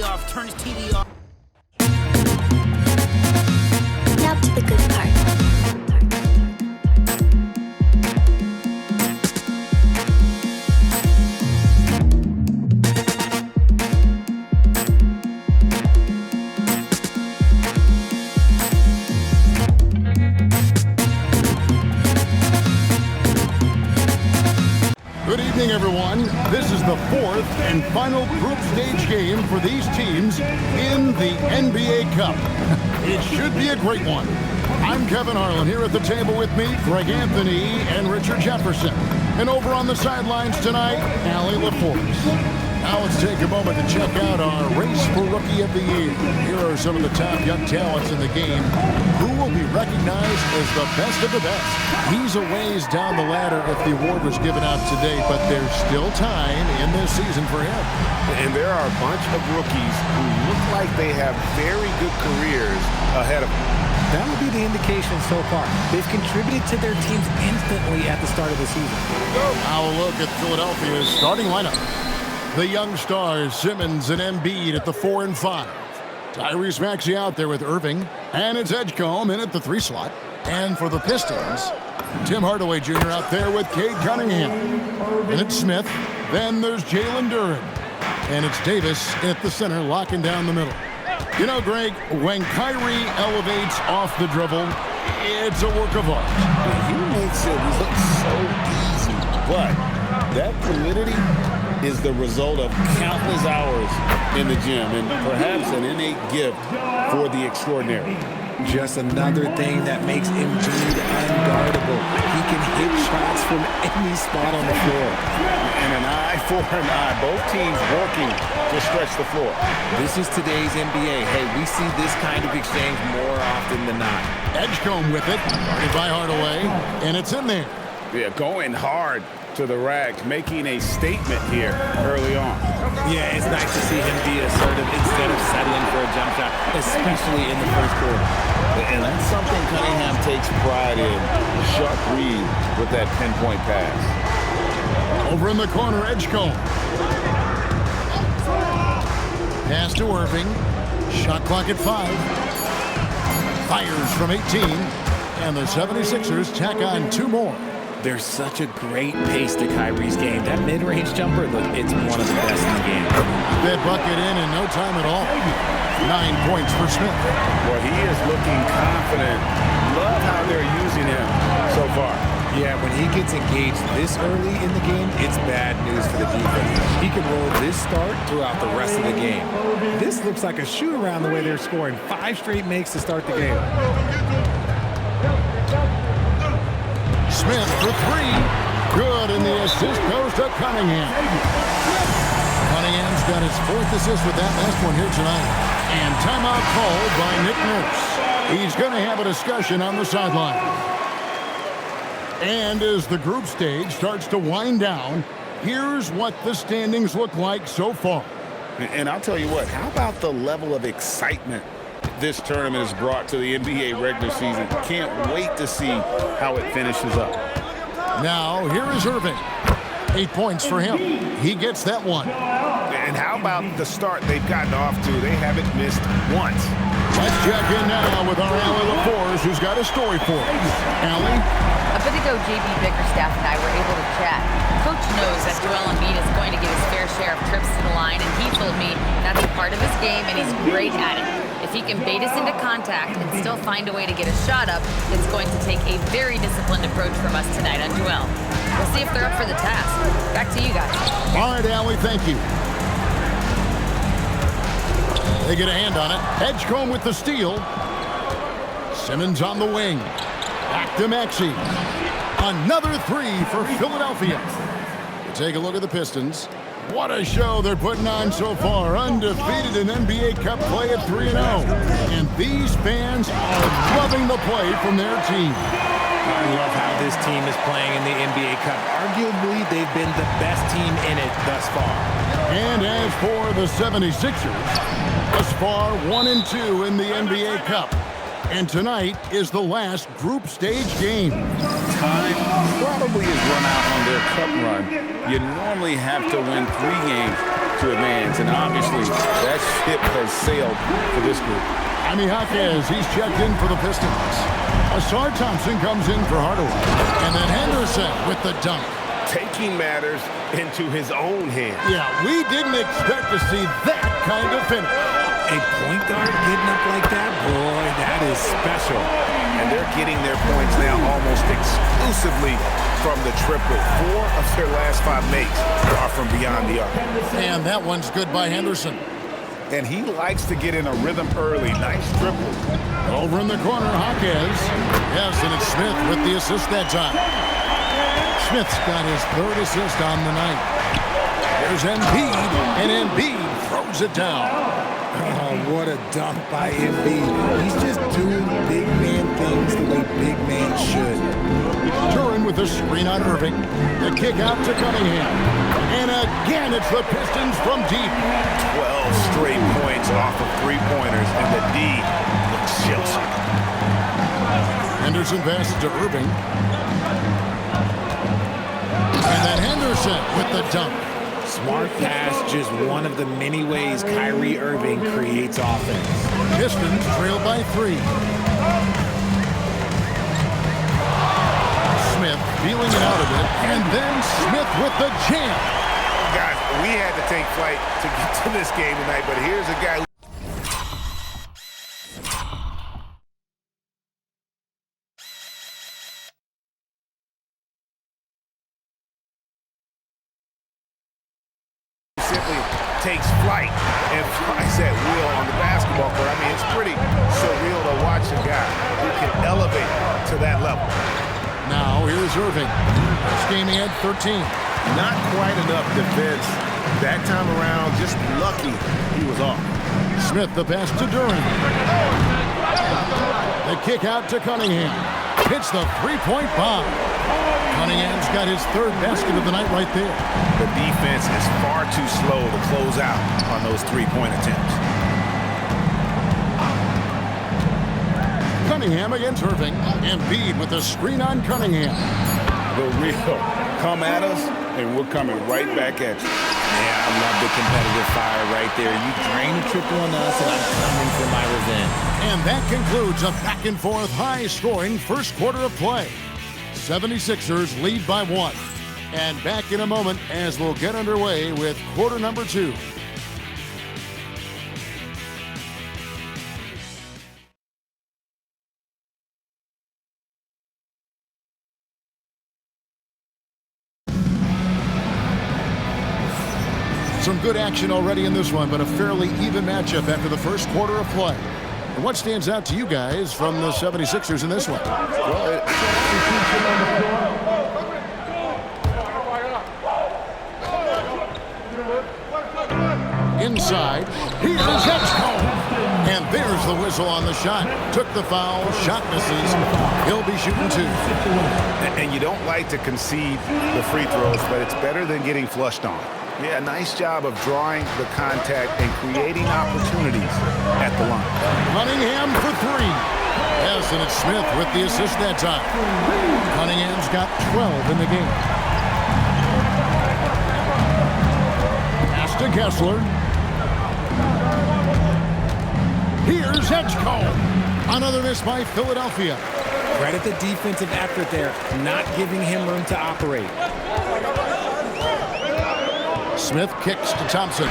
TV off, turn his TV off. Now to the good part. Good evening, everyone. This is the fourth and final group stage game for these teams in the NBA Cup. It should be a great one. I'm Kevin Harlan here at the table with me, Greg Anthony and Richard Jefferson. And over on the sidelines tonight, Allie LaForce. Now let's take a moment to check out our race for Rookie of the Year. Here are some of the top young talents in the game who will be recognized as the best of the best. He's a ways down the ladder if the award was given out today, but there's still time in this season for him. And there are a bunch of rookies who look like they have very good careers ahead of them. That would be the indication so far. They've contributed to their teams instantly at the start of the season. Now a look at Philadelphia's starting lineup. The young stars, Simmons and Embiid at the 4 and 5. Tyrese Maxey out there with Irving. And it's Edgecombe in at the 3 slot. And for the Pistons, Tim Hardaway Jr. out there with Cade Cunningham. And it's Smith. Then there's Jalen Duren. And it's Davis at the center, locking down the middle. You know, Greg, when Kyrie elevates off the dribble, it's a work of art. He makes it look so easy, but that fluidity is the result of countless hours in the gym and perhaps an innate gift for the extraordinary. Just another thing that makes Embiid unguardable. He can hit shots from any spot on the floor. And an eye for an eye. Both teams working to stretch the floor. This is today's NBA. Hey, we see this kind of exchange more often than not. Edgecombe with it, guarded by Hardaway, and it's in there. Yeah, going hard to the rack, making a statement here early on. Yeah, it's nice to see him be assertive instead of settling for a jump shot, especially in the first quarter. And that's something Cunningham takes pride in. Sharp read with that pinpoint pass. Over in the corner, Edgecombe. Pass to Irving. Shot clock at 5. Fires from 18. And the 76ers tack on 2 more. There's such a great pace to Kyrie's game. That mid-range jumper, look, it's one of the best in the game. That bucket in no time at all. 9 points for Smith. Well, he is looking confident. Love how they're using him so far. Yeah, when he gets engaged this early in the game, it's bad news for the defense. He can roll this start throughout the rest of the game. This looks like a shoot-around the way they're scoring. 5 straight makes to start the game. Smith for 3. Good, and the assist goes to Cunningham. Cunningham's got his 4th assist with that last one here tonight. And timeout called by Nick Nurse. He's going to have a discussion on the sideline. And as the group stage starts to wind down, here's what the standings look like so far. And I'll tell you what, how about the level of excitement this tournament has brought to the NBA regular season? Can't wait to see how it finishes up. Now, here is Irving. 8 points for him. He gets that one. And how about the start they've gotten off to? They haven't missed once. Let's check in now with our Allie LaForce, who's got a story for us. Allie? A bit ago, JB Bickerstaff and I were able to chat. Coach knows that Joel Embiid is going to get his fair share of trips to the line, and he told me that's a part of his game, and he's great at it. If he can bait us into contact and still find a way to get a shot up, it's going to take a very disciplined approach from us tonight on Joel. We'll see if they're up for the task. Back to you guys. All right, Allie, thank you. They get a hand on it. Edgecombe with the steal. Simmons on the wing. Back to Maxey. Another 3 for Philadelphia. We'll take a look at the Pistons. What a show they're putting on so far. Undefeated in NBA Cup play at 3-0. And these fans are loving the play from their team. I love how this team is playing in the NBA Cup. Arguably, they've been the best team in it thus far. And as for the 76ers, thus far 1-2 in the NBA Cup. And tonight is the last group stage game. Time probably has run out on their cup run. You normally have to win 3 games to advance, and obviously that's ship has sailed for this group. Jaime Jaquez, he's checked in for the Pistons. Asar Thompson comes in for Hardaway. And then Henderson with the dunk. Taking matters into his own hands. Yeah, we didn't expect to see that kind of finish. A point guard getting up like that, boy, that is special. And they're getting their points now almost exclusively from the triple. 4 of their last 5 makes are from beyond the arc. And that one's good by Henderson. And he likes to get in a rhythm early. Nice triple. Over in the corner, Jaquez. Yes, and it's Smith with the assist that time. Smith's got his 3rd assist on the night. There's Embiid, and Embiid throws it down. Oh, what a dunk by Embiid. He's just doing big man things the way big man should. Turin with the screen on Irving. The kick out to Cunningham. And again, it's the Pistons from deep. 12 straight points off of 3-pointers, and the D looks Chelsea. Henderson passes to Irving. And then Henderson with the dunk. Smart pass, just one of the many ways Kyrie Irving creates offense. Pistons trail by 3. Smith feeling it out a bit, and then Smith with the jam. Guys, we had to take flight to get to this game tonight, but here's a guy who simply takes flight and flies at will on the basketball court. I mean, it's pretty surreal to watch a guy who can elevate to that level. Now, here's Irving. This game he had 13. Not quite enough defense that time around. Just lucky he was off. Smith, the pass to Duran. The kick out to Cunningham. Hits the 3-point bomb. Cunningham's got his 3rd basket of the night right there. The defense is far too slow to close out on those 3-point attempts. Cunningham against Irving. Embiid with the screen on Cunningham. The real come at us, and we're coming right back at you. Yeah, I love the competitive fire right there. You drain a triple on us, and I'm coming for my revenge. And that concludes a back-and-forth, high-scoring first quarter of play. 76ers lead by 1. And back in a moment as we'll get underway with quarter number 2. Some good action already in this one, but a fairly even matchup after the first quarter of play. And what stands out to you guys from the 76ers in this one? Inside, here's Edgecombe. And there's the whistle on the shot. Took the foul, shot misses. He'll be shooting 2. And you don't like to concede the free throws, but it's better than getting flushed on. Yeah, nice job of drawing the contact and creating opportunities at the line. Cunningham for 3. Yes, and it's Smith with the assist that time. Cunningham's got 12 in the game. Pass to Kessler. Here's Edgecombe. Another miss by Philadelphia. Credit the defensive effort there, not giving him room to operate. Smith kicks to Thompson.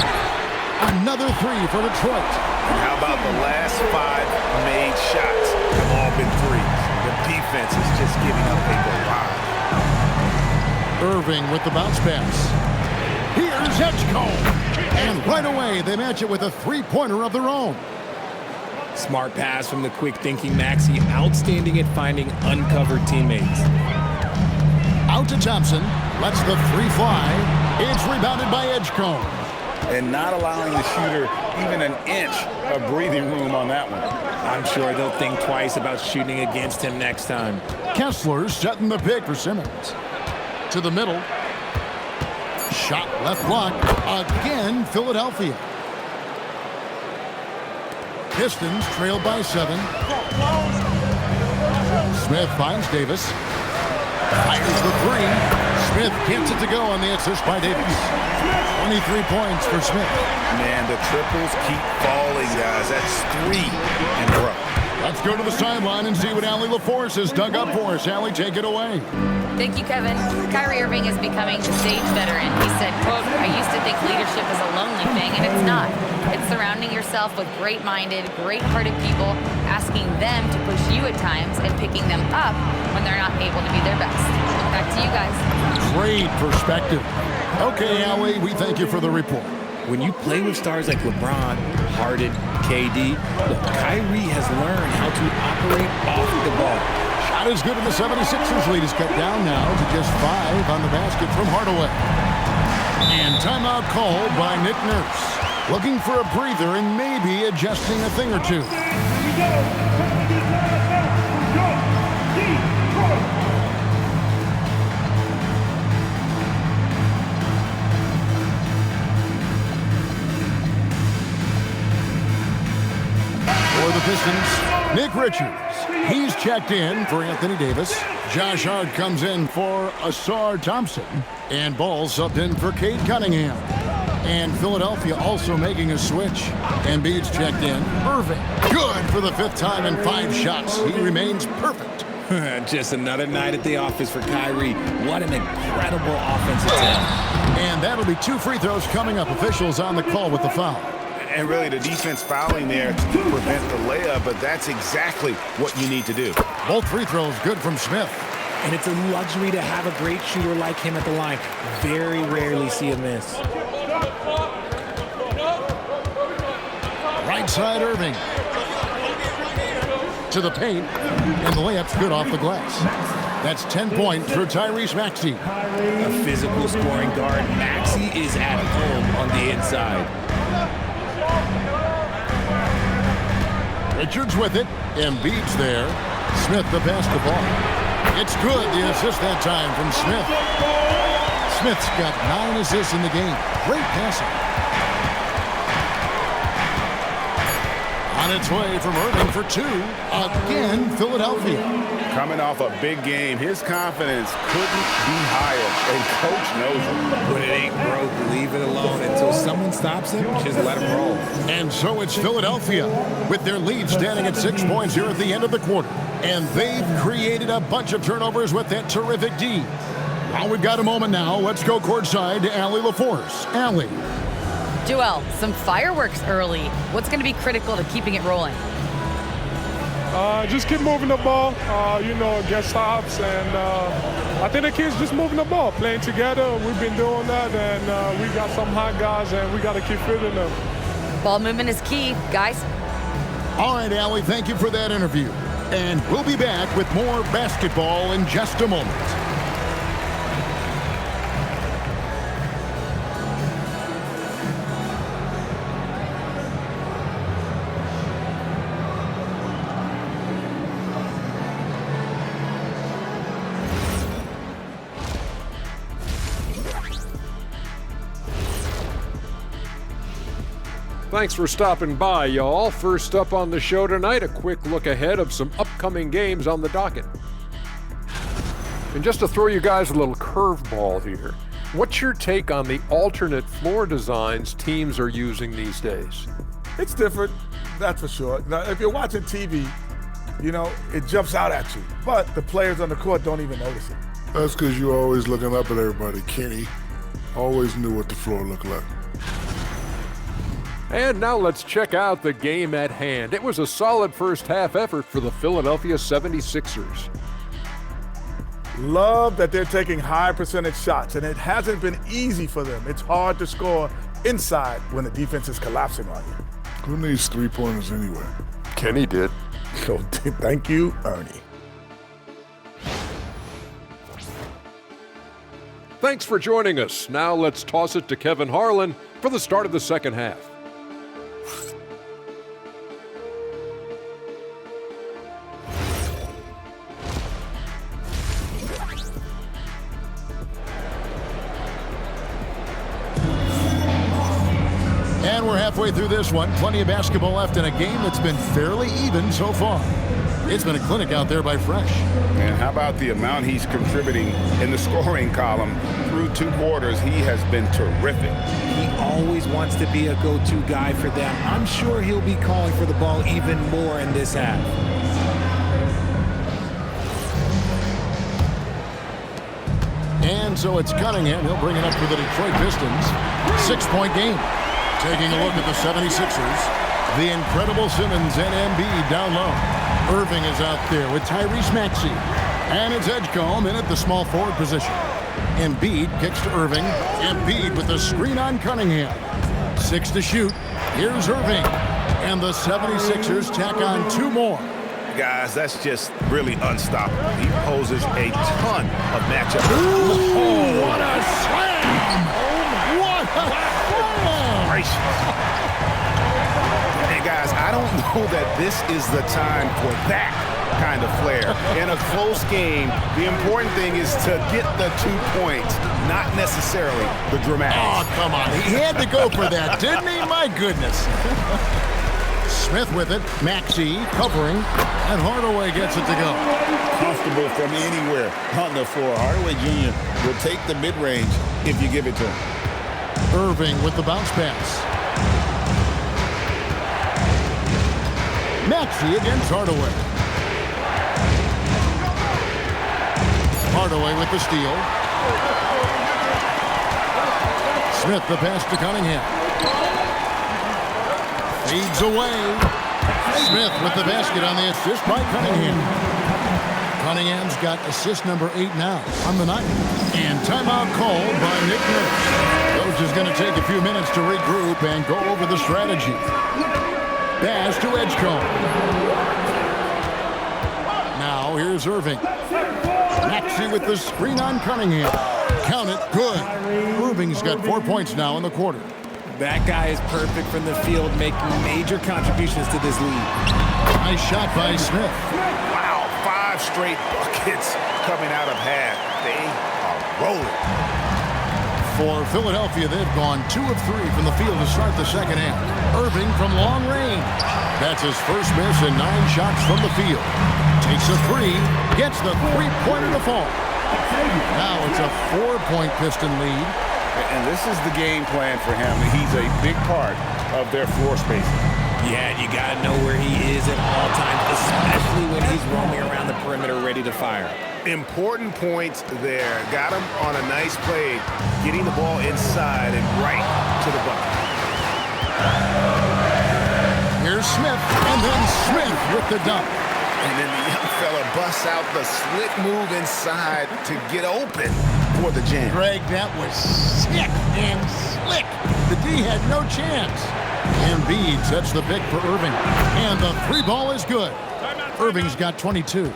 Another 3 for Detroit. And how about the last 5 made shots have all been threes? The defense is just giving up a barrage. Irving with the bounce pass. Here's Edgecombe. And right away, they match it with a 3-pointer of their own. Smart pass from the quick-thinking Maxey. Outstanding at finding uncovered teammates. Out to Thompson. Lets the 3 fly. It's rebounded by Edgecombe. And not allowing the shooter even an inch of breathing room on that one. I'm sure they'll think twice about shooting against him next time. Kessler setting the pick for Simmons. To the middle. Shot left block. Again, Philadelphia. Pistons trail by 7. Smith finds Davis. Fires the 3. Smith gets it to go on the assist by Davis. 23 points for Smith. Man, the triples keep falling, guys. That's 3 in a row. Let's go to the sideline and see what Allie LaForce has dug up for us. Allie, take it away. Thank you, Kevin. Kyrie Irving is becoming the sage veteran. He said, quote, "I used to think leadership is a lonely thing, and it's not. It's surrounding yourself with great-minded, great-hearted people, asking them to push you at times and picking them up when they're not able to be their best." Back to you guys. Great perspective. Okay, Allie, we thank you for the report. When you play with stars like LeBron, Harden, KD, look, Kyrie has learned how to operate off the ball. Shot is good, and the 76ers lead is cut down now to just 5 on the basket from Hardaway. And timeout called by Nick Nurse. Looking for a breather and maybe adjusting a thing or two. For the Pistons, Nick Richards. He's checked in for Anthony Davis. Josh Hart comes in for Asar Thompson. And Ball subbed in for Cade Cunningham. And Philadelphia also making a switch. Embiid's checked in. Irving. Good for the 5th time in 5 shots. He remains perfect. Just another night at the office for Kyrie. What an incredible offensive team. And that'll be 2 free throws coming up. Officials on the call with the foul. And really, the defense fouling there to prevent the layup, but that's exactly what you need to do. Both free throws good from Smith. And it's a luxury to have a great shooter like him at the line. Very rarely see a miss. Right side Irving. To the paint, and the layup's good off the glass. That's 10 points for Tyrese Maxey. A physical scoring guard. Maxey is at home on the inside. Richards with it. Embiid's there. Smith the pass to Ball. It's good. The assist that time from Smith. Smith's got 9 assists in the game. Great passing. On its way from Irving for 2. Again, Philadelphia. Coming off a big game, his confidence couldn't be higher, and Coach knows it. When it ain't broke, leave it alone until someone stops him. Just let him roll. And so it's Philadelphia with their lead standing at 6 points here at the end of the quarter. And they've created a bunch of turnovers with that terrific D. Well, we've got a moment now. Let's go courtside to Allie LaForce. Allie. Joel, some fireworks early. What's going to be critical to keeping it rolling? Just keep moving the ball, get stops, and I think the kids just moving the ball, playing together. We've been doing that, and we got some hot guys, and we got to keep fitting them. Ball movement is key, guys. All right, Allie, thank you for that interview. And we'll be back with more basketball in just a moment. Thanks for stopping by, y'all. First up on the show tonight, a quick look ahead of some upcoming games on the docket. And just to throw you guys a little curveball here, what's your take on the alternate floor designs teams are using these days? It's different, that's for sure. Now, if you're watching TV, it jumps out at you. But the players on the court don't even notice it. That's because you're always looking up at everybody. Kenny always knew what the floor looked like. And now let's check out the game at hand. It was a solid first half effort for the Philadelphia 76ers. Love that they're taking high percentage shots, and it hasn't been easy for them. It's hard to score inside when the defense is collapsing on you. Who needs three-pointers anyway? Kenny did. So thank you, Ernie. Thanks for joining us. Now let's toss it to Kevin Harlan for the start of the second half. And we're halfway through this one. Plenty of basketball left in a game that's been fairly even so far. It's been a clinic out there by Fresh. And how about the amount he's contributing in the scoring column through 2 quarters? He has been terrific. He always wants to be a go-to guy for them. I'm sure he'll be calling for the ball even more in this half. And so it's Cunningham. He'll bring it up for the Detroit Pistons. 6-point game. Taking a look at the 76ers. The incredible Simmons and Embiid down low. Irving is out there with Tyrese Maxey. And it's Edgecombe in at the small forward position. Embiid kicks to Irving. Embiid with the screen on Cunningham. 6 to shoot. Here's Irving. And the 76ers tack on 2 more. Guys, that's just really unstoppable. He poses a ton of matchup. Ooh, what a slam! What a slam! Gracious. And guys, I don't know that this is the time for that kind of flair. In a close game, the important thing is to get the 2 points, not necessarily the dramatics. Oh, come on. He had to go for that, didn't he? My goodness. Smith with it. Maxey covering. And Hardaway gets it to go. Comfortable from anywhere on the floor. Hardaway Jr. will take the mid-range if you give it to him. Irving with the bounce pass. Maxey against Hardaway. Hardaway with the steal. Smith the pass to Cunningham. Feeds away. Smith with the basket on the assist by Cunningham. Cunningham's got assist number 8 now on the night. And timeout called by Nick Nurse. Coach is going to take a few minutes to regroup and go over the strategy. Pass to Edgecombe. Now here's Irving. Maxey with the screen on Cunningham. Count it. Good. Irving's got 4 points now in the quarter. That guy is perfect from the field, making major contributions to this lead. Nice shot by Smith. Wow, 5 straight buckets coming out of half. They are rolling. For Philadelphia, they've gone 2 of 3 from the field to start the second half. Irving from long range. That's his first miss and 9 shots from the field. Takes a 3, gets the 3-pointer to fall. Now it's a 4-point Piston lead. And this is the game plan for him. He's a big part of their floor spacing. Yeah, you got to know where he is at all times, especially when he's roaming around the perimeter ready to fire. Important points there. Got him on a nice play, getting the ball inside and right to the bucket. Here's Smith, and then Smith with the dunk. And then the young fella busts out the slick move inside to get open for the jam. Greg, that was sick and slick. The D had no chance. Embiid sets the pick for Irving. And the 3 ball is good. Irving's got 22.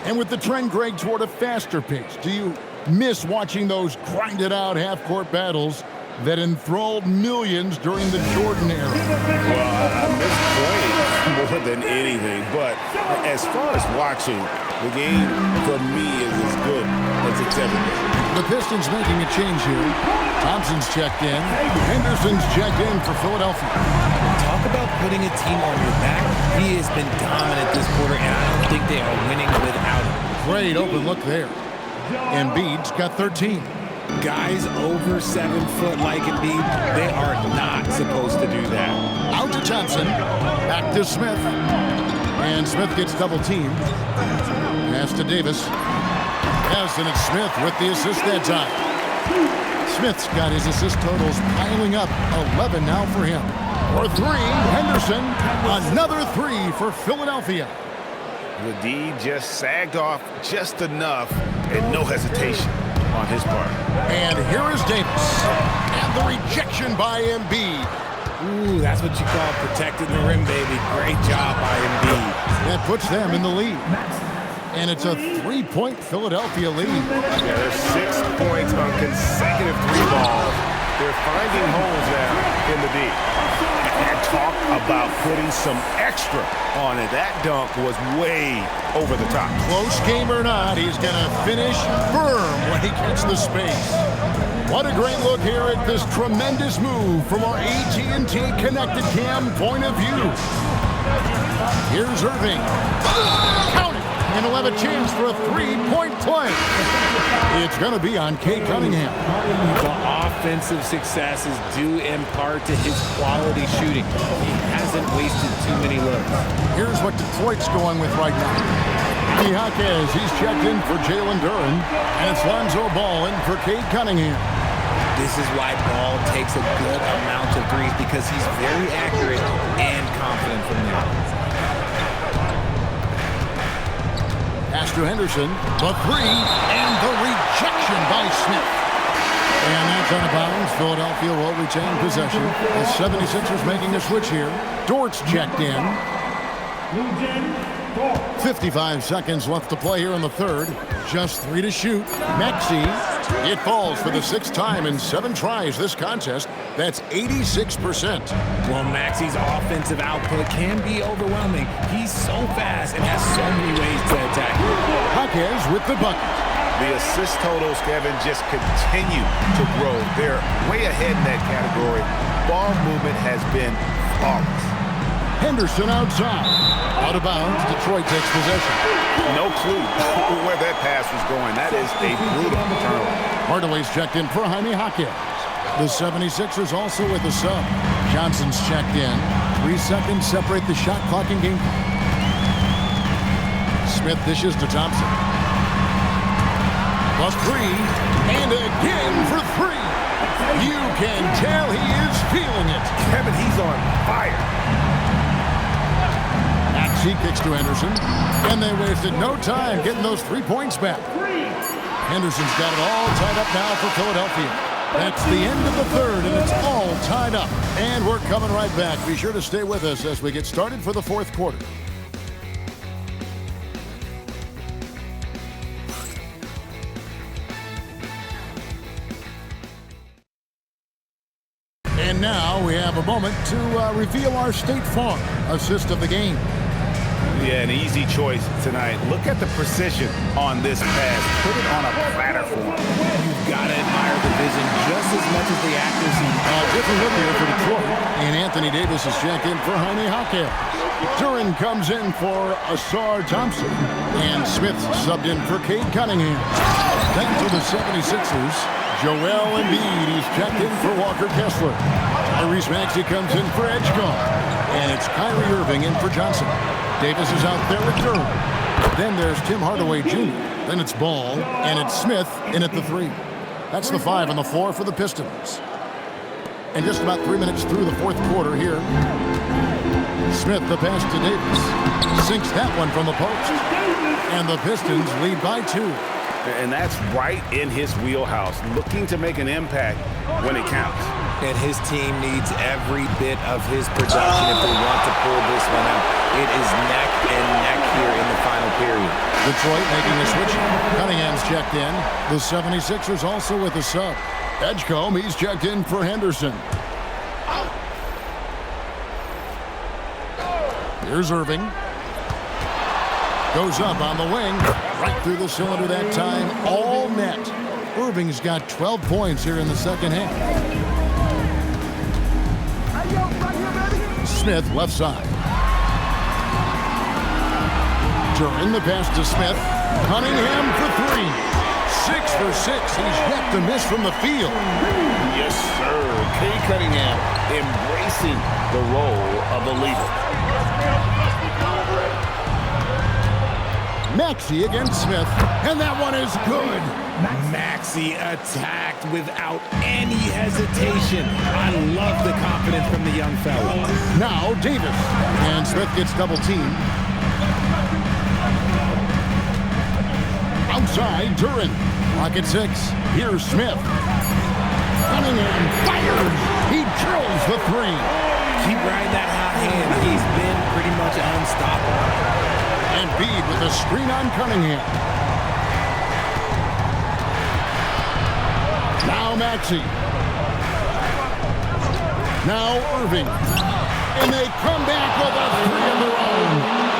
And with the trend, Greg, toward a faster pace, do you miss watching those grinded-out half-court battles that enthralled millions during the Jordan era? Well, I miss playing more than anything, but as far as watching, the game for me is as good as it's ever been. The Pistons making a change here. Thompson's checked in. Henderson's checked in for Philadelphia. Talk about putting a team on your back. He has been dominant this quarter, and I don't think they are winning without him. Great open look there. Embiid's got 13. Guys over 7 foot like Embiid, they are not supposed to do that. Out to Thompson. Back to Smith. And Smith gets double teamed. Pass to Davis. Yes, and it's Smith with the assist that time. Smith's got his assist totals piling up. 11 now for him. For 3, Henderson. Another 3 for Philadelphia. The D just sagged off just enough and no hesitation on his part. And here is Davis. And the rejection by Embiid. Ooh, that's what you call protecting the rim, baby. Great job by Embiid. That puts them in the lead. And it's a 3-point Philadelphia lead. Yeah, there's 6 points on consecutive 3 balls. They're finding holes now in the D. And talk about putting some extra on it. That dunk was way over the top. Close game or not, he's going to finish firm when he gets the space. What a great look here at this tremendous move from our AT&T Connected Cam point of view. Here's Irving. Count it! And he'll have a chance for a three-point play. It's going to be on Cade Cunningham. The offensive success is due in part to his quality shooting. He hasn't wasted too many looks. Here's what Detroit's going with right now. Jaquez, he's checked in for Jalen Duren. And it's Lonzo Ball in for Cade Cunningham. This is why Ball takes a good amount of threes, because he's very accurate and confident from there. Pass to Henderson, the three, and the rejection by Smith. And that's out of bounds. Philadelphia will retain possession. The 76ers making a switch here. Dort's checked in. 55 seconds left to play here in the third. Just 3 to shoot. Maxey, it falls for the 6th time in 7 tries this contest. That's 86%. Well, Maxey's offensive output can be overwhelming. He's so fast and has so many ways to attack. Jaquez with the bucket. The assist totals, Kevin, just continue to grow. They're way ahead in that category. Ball movement has been flawless. Henderson outside. Out of bounds, Detroit takes possession. No clue where that pass was going. That is a brutal turnover. Hardaway's checked in for Jaime Jaquez. The 76ers also with a sub. Johnson's checked in. 3 seconds separate the shot clock and game clock. Smith dishes to Thompson. A three, and again for 3. You can tell he is feeling it. Kevin, he's on fire. Maxey kicks to Henderson, and they wasted no time getting those 3 points back. Henderson's got it all tied up now for Philadelphia. That's the end of the third, and it's all tied up. And we're coming right back. Be sure to stay with us as we get started for the fourth quarter. And now we have a moment to reveal our State Farm assist of the game. Yeah, an easy choice tonight. Look at the precision on this pass. Put it on a platter for him. You've got to admire the vision just as much as the accuracy. Different look here for Detroit. And Anthony Davis is checked in for Jaime Jaquez. Duren comes in for Asar Thompson. And Smith subbed in for Cade Cunningham. Then for the 76ers, Joel Embiid. He's checked in for Walker Kessler. Tyrese Maxey comes in for Edgecombe. And it's Kyrie Irving in for Johnson. Davis is out there with Duren. Then there's Tim Hardaway Jr. Then it's Ball, and it's Smith in at the 3. That's the 5 on the floor for the Pistons. And just about 3 minutes through the fourth quarter here. Smith, the pass to Davis. Sinks that one from the post. And the Pistons lead by 2. And that's right in his wheelhouse, looking to make an impact when it counts. And his team needs every bit of his production if they want to pull this one out. It is neck and neck here in the final period. Detroit making a switch. Cunningham's checked in. The 76ers also with a sub. Edgecombe, he's checked in for Henderson. Here's Irving. Goes up on the wing. Right through the cylinder that time. All net. Irving's got 12 points here in the second half. Smith left side. Duren the pass to Smith. Cunningham for 3. 6 for 6. He's yet to miss from the field. Yes, sir. Cade Cunningham embracing the role of a leader. Maxey against Smith. And that one is good. Maxey attacked without any hesitation. I love the confidence from the young fella. Now Davis. And Smith gets double teamed. Outside, Duren. Clock at 6. Here's Smith. Cunningham fires. He drills the 3. Keep riding that hot hand. He's been pretty much unstoppable. Embiid with a screen on Cunningham. Now Maxey. Now Irving. And they come back with a 3 of their own.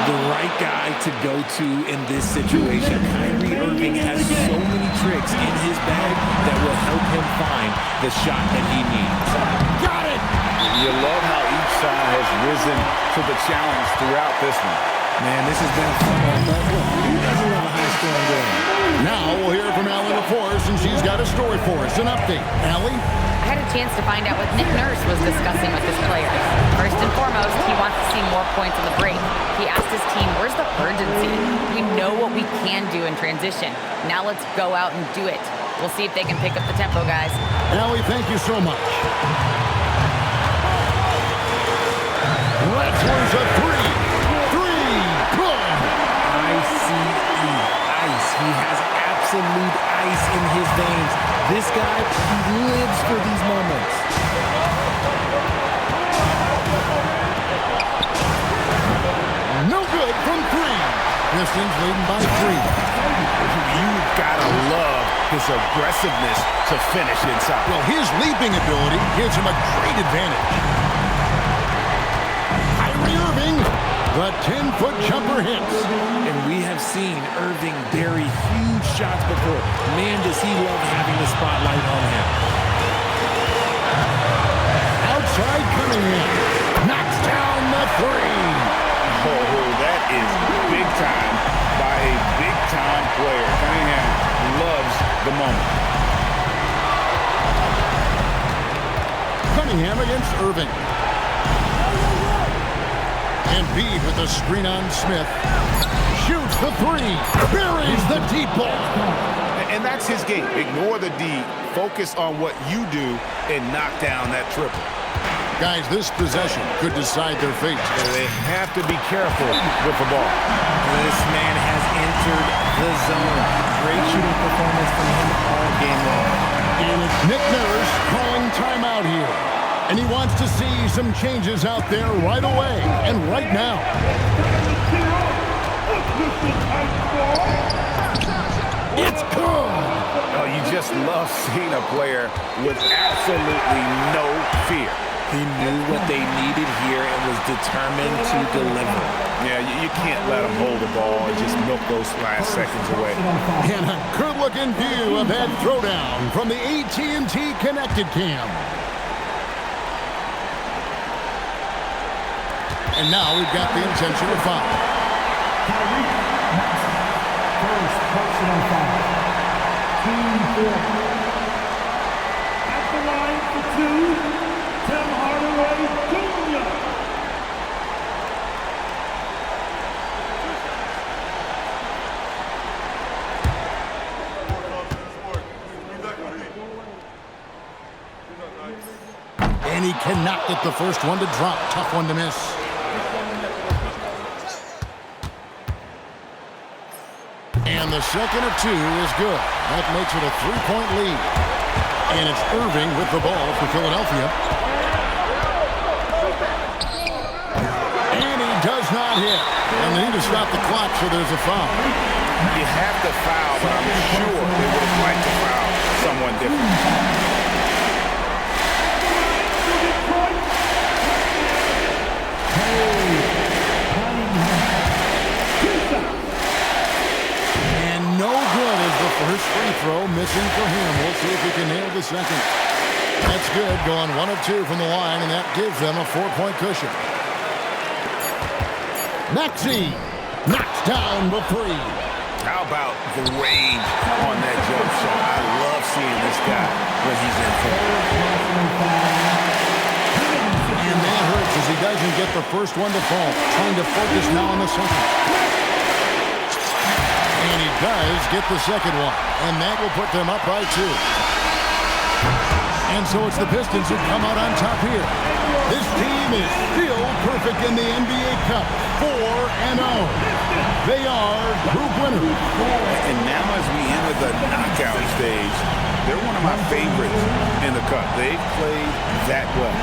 The right guy to go to in this situation. Kyrie Irving has so many tricks in his bag that will help him find the shot that he needs. Got it! You love how each side has risen to the challenge throughout this one. Man, this has been a fun one, but look, who doesn't love a high-scoring game? Now we'll hear from Allie LaForce, and she's got a story for us. An update. Allie? I had a chance to find out what Nick Nurse was discussing with his players. First and foremost, he wants to see more points on the break. He asked his team, where's the urgency? We know what we can do in transition. Now let's go out and do it. We'll see if they can pick up the tempo, guys. Allie, thank you so much. Rattler's a three. Good. I-C-E, ice. He has absolute ice in his veins. This guy, he lives for these moments. No good from three. Pistons leading by 3. You've got to love his aggressiveness to finish inside. Well, his leaping ability gives him a great advantage. Kyrie Irving, the 10-foot jumper hits. And we have seen Irving bury huge shots before. Man, does he love having the spotlight on him. Outside Cunningham. Knocks down the 3. Oh, that is big time by a big-time player. Cunningham loves the moment. Cunningham against Irving. Embiid with the screen on Smith. Shoots the 3. Buries the deep ball. And that's his game. Ignore the D. Focus on what you do and knock down that triple. Guys, this possession could decide their fate. They have to be careful with the ball. This man has entered the zone. Great shooting performance from him all game long. Nick Nurse calling timeout here. And he wants to see some changes out there right away and right now. It's good. Oh, you just love seeing a player with absolutely no fear. He knew what they needed here and was determined to deliver. Yeah, you can't let him hold the ball and just milk those last seconds away. And a good-looking view of that throwdown from the AT&T Connected Cam. And now we've got the intentional foul. First personal foul. Team 4. At the line for 2, Tim Hardaway Jr. And he cannot get the first one to drop. Tough one to miss. And the second of 2 is good. That makes it a 3-point lead. And it's Irving with the ball for Philadelphia. And he does not hit. And they need to stop the clock, so there's a foul. You have to foul, but I'm sure they would have liked to foul someone different. First free throw missing for him. We'll see if he can nail the second. That's good. Going 1 of 2 from the line, and that gives them a 4-point cushion. Maxey knocks down the 3. How about the range on that jump shot? I love seeing this guy when he's in front. And that hurts as he doesn't get the first one to fall. Trying to focus now on the second. And he does get the second one. And that will put them up by 2. And so it's the Pistons who come out on top here. This team is still perfect in the NBA Cup. 4-0. They are group winners. And now as we enter the knockout stage, they're one of my favorites in the Cup. They've played that well.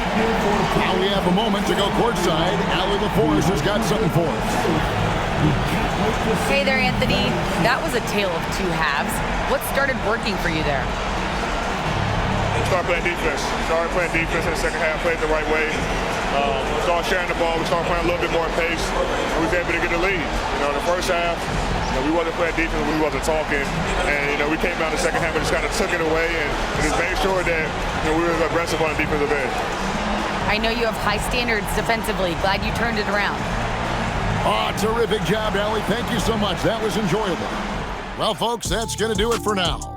Now we have a moment to go courtside. Allie LaForce has got something for us. Hey there, Anthony. That was a tale of 2 halves. What started working for you there? We started playing defense. In the second half, played the right way. We started sharing the ball. We started playing a little bit more pace. And we was able to get the lead. In the first half, we wasn't playing defense. We wasn't talking. And, we came out in the second half and just kind of took it away and just made sure that we were aggressive on the defensive end. I know you have high standards defensively. Glad you turned it around. Oh, terrific job, Allie. Thank you so much. That was enjoyable. Well, folks, that's going to do it for now.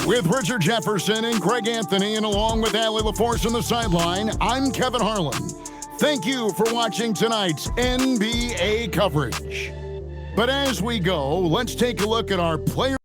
With Richard Jefferson and Greg Anthony, and along with Allie LaForce on the sideline, I'm Kevin Harlan. Thank you for watching tonight's NBA coverage. But as we go, let's take a look at our player